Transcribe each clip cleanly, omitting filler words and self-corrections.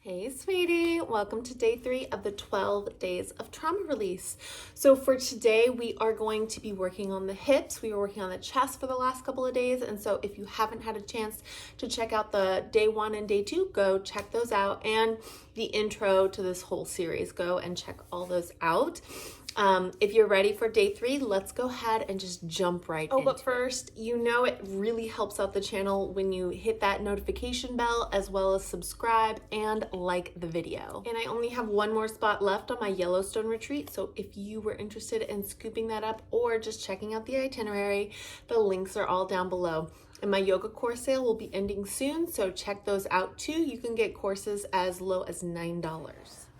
Hey sweetie, welcome to day 3 of the 12 days of trauma release. So for today, we are going to be working on the hips. We were working on the chest for the last couple of days. And so if you haven't had a chance to check out the day 1 and day 2, go check those out. And the intro to this whole series, go and check all those out. If you're ready for day 3, let's go ahead and just jump right in. But first, you know it really helps out the channel when you hit that notification bell as well as subscribe and like the video. And I only have one more spot left on my Yellowstone retreat, so if you were interested in scooping that up or just checking out the itinerary, the links are all down below. And my yoga course sale will be ending soon, so check those out too. You can get courses as low as $9.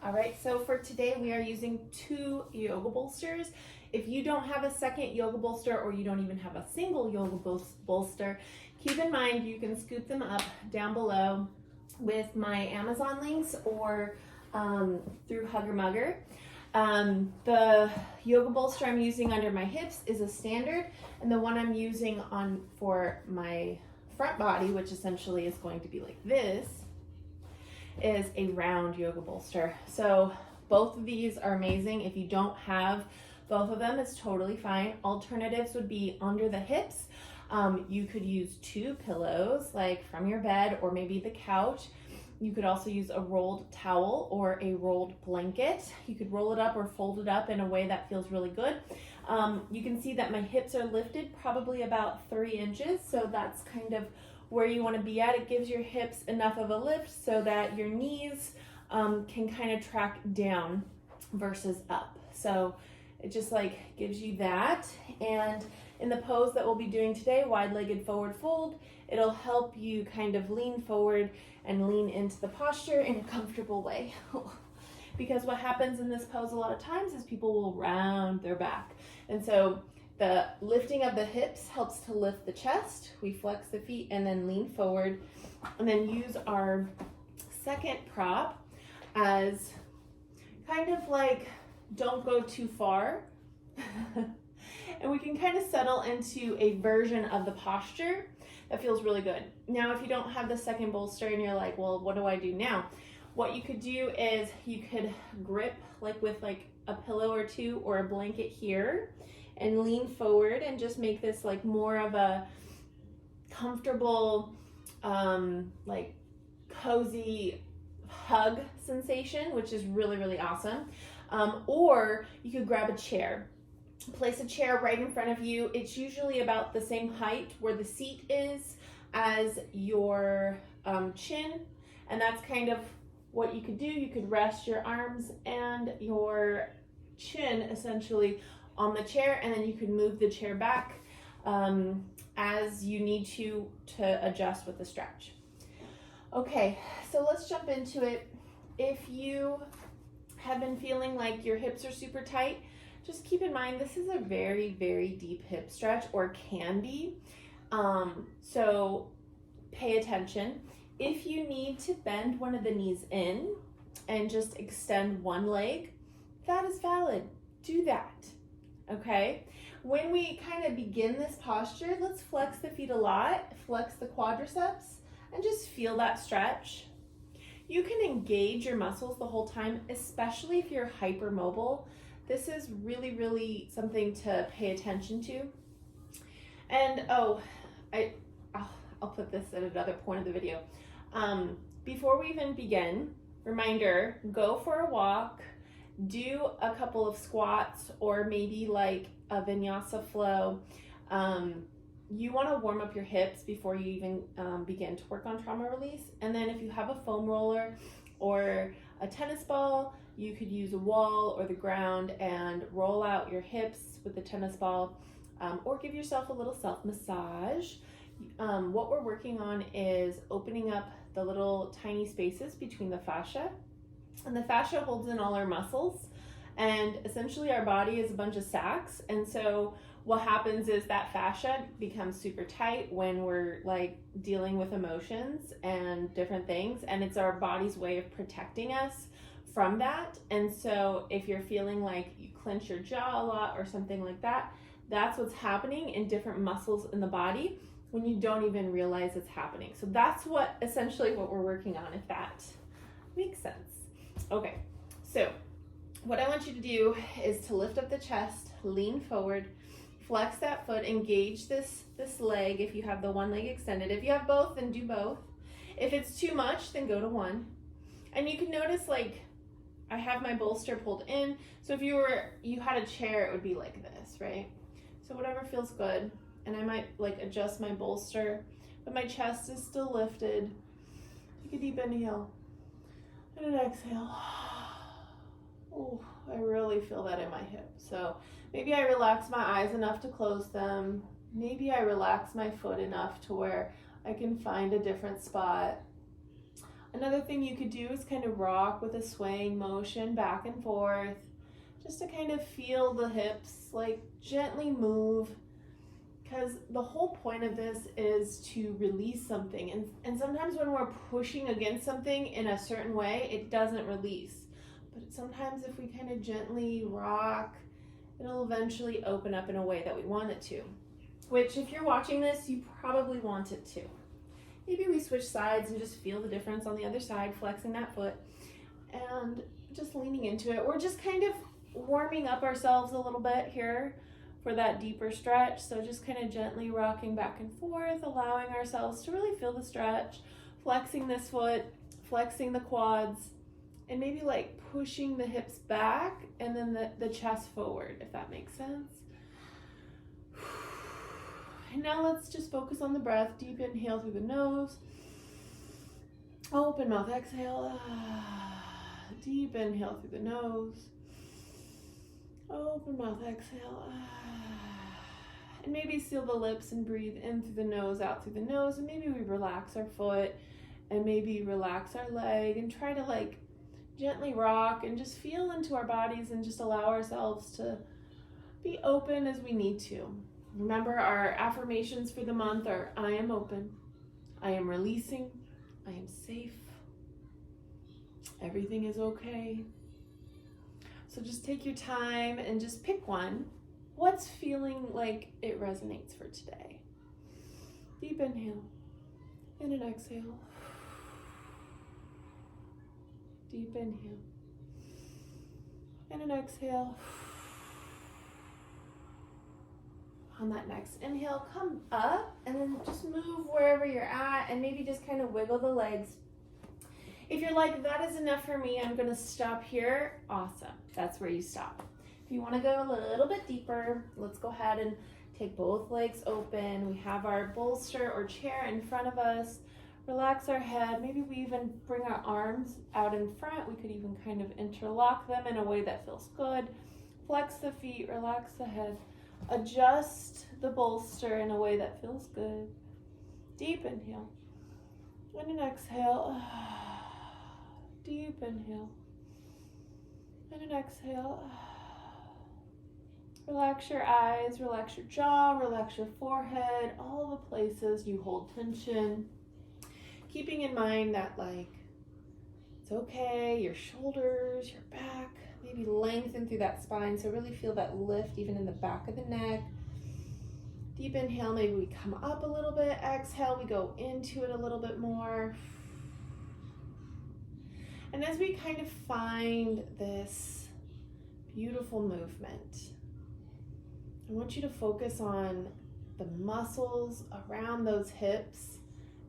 All right, so for today, we are using 2 yoga bolsters. If you don't have a second yoga bolster or you don't even have a single yoga bolster, keep in mind you can scoop them up down below with my Amazon links or through Hugger Mugger. The yoga bolster I'm using under my hips is a standard, and the one I'm using for my front body, which essentially is going to be like this, is a round yoga bolster. So both of these are amazing. If you don't have both of them, it's totally fine. Alternatives would be under the hips. You could use 2 pillows, like from your bed or maybe the couch. You could also use a rolled towel or a rolled blanket. You could roll it up or fold it up in a way that feels really good. You can see that my hips are lifted probably about 3 inches, so that's kind of where you want to be at. It gives your hips enough of a lift so that your knees can kind of track down versus up. So it just like gives you that. And in the pose that we'll be doing today, wide-legged forward fold, it'll help you kind of lean forward and lean into the posture in a comfortable way. Because what happens in this pose a lot of times is people will round their back. And so the lifting of the hips helps to lift the chest. We flex the feet and then lean forward, and then use our second prop as kind of like don't go too far. And we can kind of settle into a version of the posture that feels really good. Now, if you don't have the second bolster and you're like, well, what do I do now? What you could do is you could grip like with like a pillow or 2 or a blanket here and lean forward and just make this like more of a comfortable, like cozy hug sensation, which is really, really awesome. Or you could grab a chair. Place a chair right in front of you. It's usually about the same height where the seat is as your chin, and that's kind of what you could do. You could rest your arms and your chin essentially on the chair, and then you can move the chair back as you need to adjust with the stretch. Okay, so let's jump into it. If you have been feeling like your hips are super tight, just keep in mind this is a very, very deep hip stretch, or can be. So pay attention. If you need to bend one of the knees in and just extend one leg, that is valid. Do that, okay? When we kind of begin this posture, let's flex the feet a lot, flex the quadriceps, and just feel that stretch. You can engage your muscles the whole time, especially if you're hypermobile. This is really, really something to pay attention to. And I'll put this at another point of the video. Before we even begin, reminder, go for a walk, do a couple of squats or maybe like a vinyasa flow. You want to warm up your hips before you even begin to work on trauma release. And then if you have a foam roller or a tennis ball, you could use a wall or the ground and roll out your hips with the tennis ball, or give yourself a little self-massage. What we're working on is opening up the little tiny spaces between the fascia. And the fascia holds in all our muscles. And essentially our body is a bunch of sacs. And so what happens is that fascia becomes super tight when we're like dealing with emotions and different things. And it's our body's way of protecting us from that. And so if you're feeling like you clench your jaw a lot or something like that, that's what's happening in different muscles in the body when you don't even realize it's happening. So that's essentially what we're working on, if that Makes sense. Okay, so what I want you to do is to lift up the chest, lean forward, flex that foot, engage this leg if you have the one leg extended. If you have both, then do both. If it's too much, then go to one. And you can notice, like, I have my bolster pulled in. So if you had a chair, it would be like this, right? So whatever feels good. And I might like adjust my bolster, but my chest is still lifted. Take a deep inhale and an exhale. Oh, I really feel that in my hip. So maybe I relax my eyes enough to close them. Maybe I relax my foot enough to where I can find a different spot. Another thing you could do is kind of rock with a swaying motion back and forth, just to kind of feel the hips, like gently move, because the whole point of this is to release something. And sometimes when we're pushing against something in a certain way, it doesn't release. But sometimes if we kind of gently rock, it'll eventually open up in a way that we want it to. Which, if you're watching this, you probably want it to. Maybe we switch sides and just feel the difference on the other side, flexing that foot and just leaning into it. We're just kind of warming up ourselves a little bit here for that deeper stretch. So just kind of gently rocking back and forth, allowing ourselves to really feel the stretch, flexing this foot, flexing the quads, and maybe like pushing the hips back and then the chest forward, if that makes sense. And now let's just focus on the breath. Deep inhale through the nose. Open mouth, exhale. Deep inhale through the nose. Open mouth, exhale. And maybe seal the lips and breathe in through the nose, out through the nose. And maybe we relax our foot and maybe relax our leg and try to like gently rock and just feel into our bodies and just allow ourselves to be open as we need to. Remember, our affirmations for the month are: I am open, I am releasing, I am safe, everything is okay. So just take your time and just pick one. What's feeling like it resonates for today? Deep inhale and an exhale. Deep inhale and an exhale. On that next inhale, come up and then just move wherever you're at and maybe just kind of wiggle the legs. If you're like, that is enough for me, I'm gonna stop here, awesome, that's where you stop. If you wanna go a little bit deeper, let's go ahead and take both legs open. We have our bolster or chair in front of us. Relax our head, maybe we even bring our arms out in front. We could even kind of interlock them in a way that feels good. Flex the feet, relax the head. Adjust the bolster in a way that feels good. Deep inhale and an exhale. Deep inhale and an exhale. Relax your eyes, relax your jaw, relax your forehead, all the places you hold tension. Keeping in mind that, like, it's okay, your shoulders, your back, maybe lengthen through that spine, so really feel that lift even in the back of the neck. Deep inhale, maybe we come up a little bit. Exhale, we go into it a little bit more. And as we kind of find this beautiful movement, I want you to focus on the muscles around those hips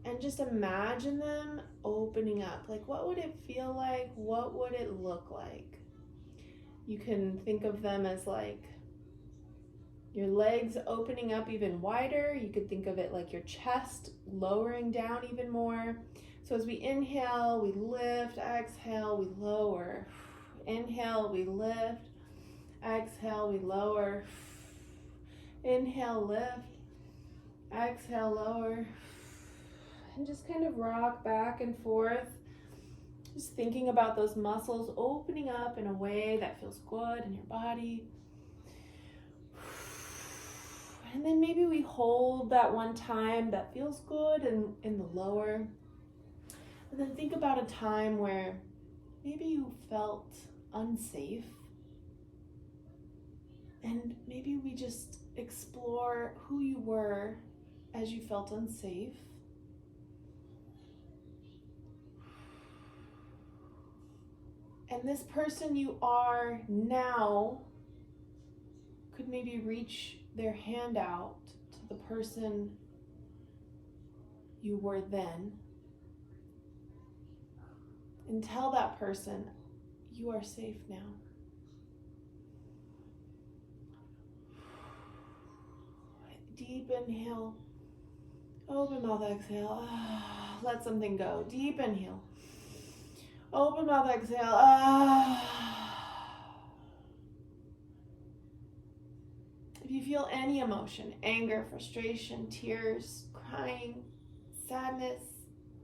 and just imagine them opening up. Like, what would it feel like? What would it look like? You can think of them as like your legs opening up even wider. You could think of it like your chest lowering down even more. So as we inhale, we lift. Exhale, we lower. Inhale, we lift. Exhale, we lower. Inhale, lift. Exhale, lower. And just kind of rock back and forth. Just thinking about those muscles opening up in a way that feels good in your body. And then maybe we hold that one time that feels good in the lower. And then think about a time where maybe you felt unsafe. And maybe we just explore who you were as you felt unsafe. And this person you are now could maybe reach their hand out to the person you were then and tell that person, you are safe now. Deep inhale. Open mouth, exhale. Let something go. Deep inhale. Open mouth, exhale. If you feel any emotion, anger, frustration, tears, crying, sadness,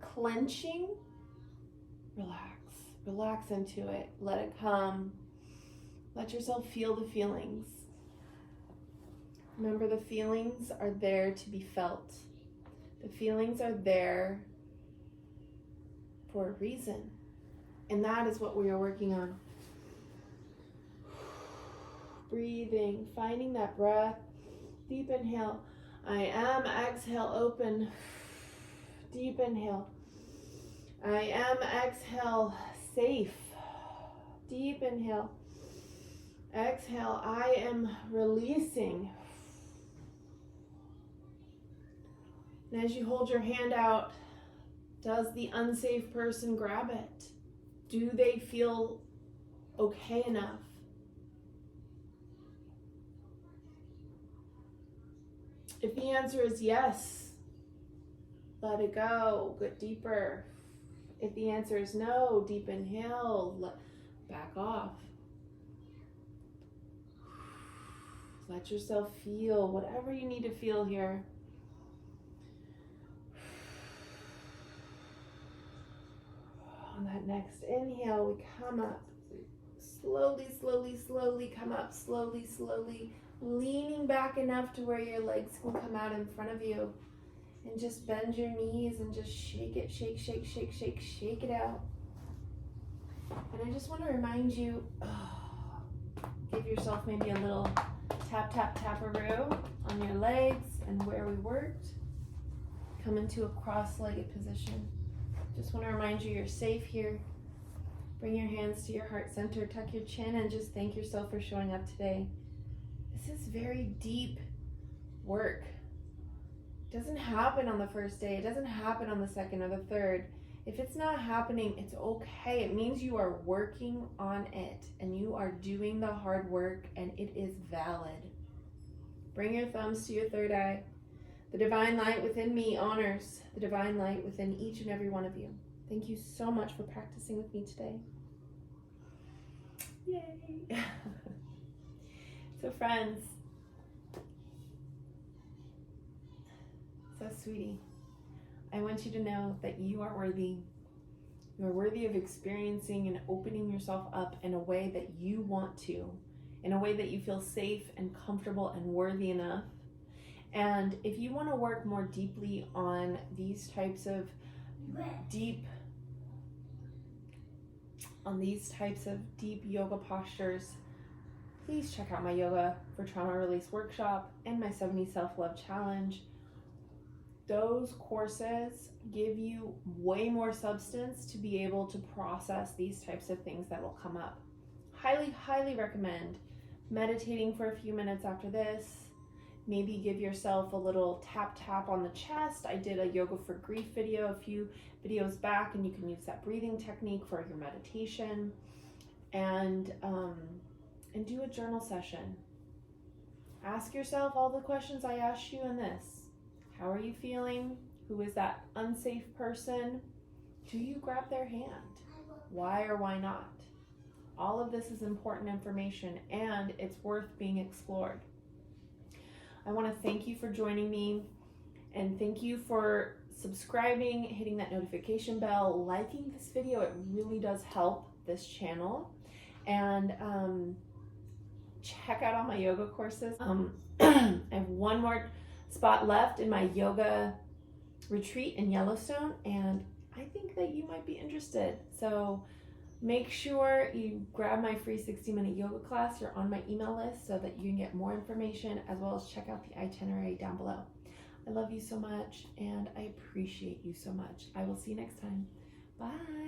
clenching, relax. Relax into it. Let it come. Let yourself feel the feelings. Remember, the feelings are there to be felt. The feelings are there for a reason. And that is what we are working on. Breathing, finding that breath. Deep inhale. I am. Exhale, open. Deep inhale. I am. Exhale, safe. Deep inhale. Exhale, I am releasing. And as you hold your hand out, does the unsafe person grab it? Do they feel okay enough? If the answer is yes, let it go, get deeper. If the answer is no, deep inhale, back off. Let yourself feel whatever you need to feel here. On that next inhale, we come up. Slowly, slowly, slowly come up. Slowly, slowly. Leaning back enough to where your legs can come out in front of you. And just bend your knees and just shake it, shake, shake, shake, shake, shake it out. And I just want to remind you, give yourself maybe a little tap, tap, tap-a-roo on your legs and where we worked. Come into a cross-legged position. Just want to remind you, you're safe here. Bring your hands to your heart center, tuck your chin, and just thank yourself for showing up today. This is very deep work. It doesn't happen on the first day. It doesn't happen on the second or the third. If it's not happening, it's okay. It means you are working on it and you are doing the hard work, and it is valid. Bring your thumbs to your third eye. The divine light within me honors the divine light within each and every one of you. Thank you so much for practicing with me today. Yay! So friends, so sweetie, I want you to know that you are worthy. You are worthy of experiencing and opening yourself up in a way that you want to, in a way that you feel safe and comfortable and worthy enough. And if you want to work more deeply on these types of deep yoga postures, please check out my Yoga for Trauma Release workshop and my 70 Self-Love Challenge. Those courses give you way more substance to be able to process these types of things that will come up. Highly, highly recommend meditating for a few minutes after this. Maybe give yourself a little tap tap on the chest. I did a Yoga for Grief video a few videos back, and you can use that breathing technique for your meditation. And do a journal session. Ask yourself all the questions I asked you in this. How are you feeling? Who is that unsafe person? Do you grab their hand? Why or why not? All of this is important information, and it's worth being explored. I want to thank you for joining me, and thank you for subscribing, hitting that notification bell, liking this video. It really does help this channel. And check out all my yoga courses. I have one more spot left in my yoga retreat in Yellowstone, and I think that you might be interested. So make sure you grab my free 60-minute yoga class. You're on my email list so that you can get more information, as well as check out the itinerary down below. I love you so much, and I appreciate you so much. I will see you next time. Bye.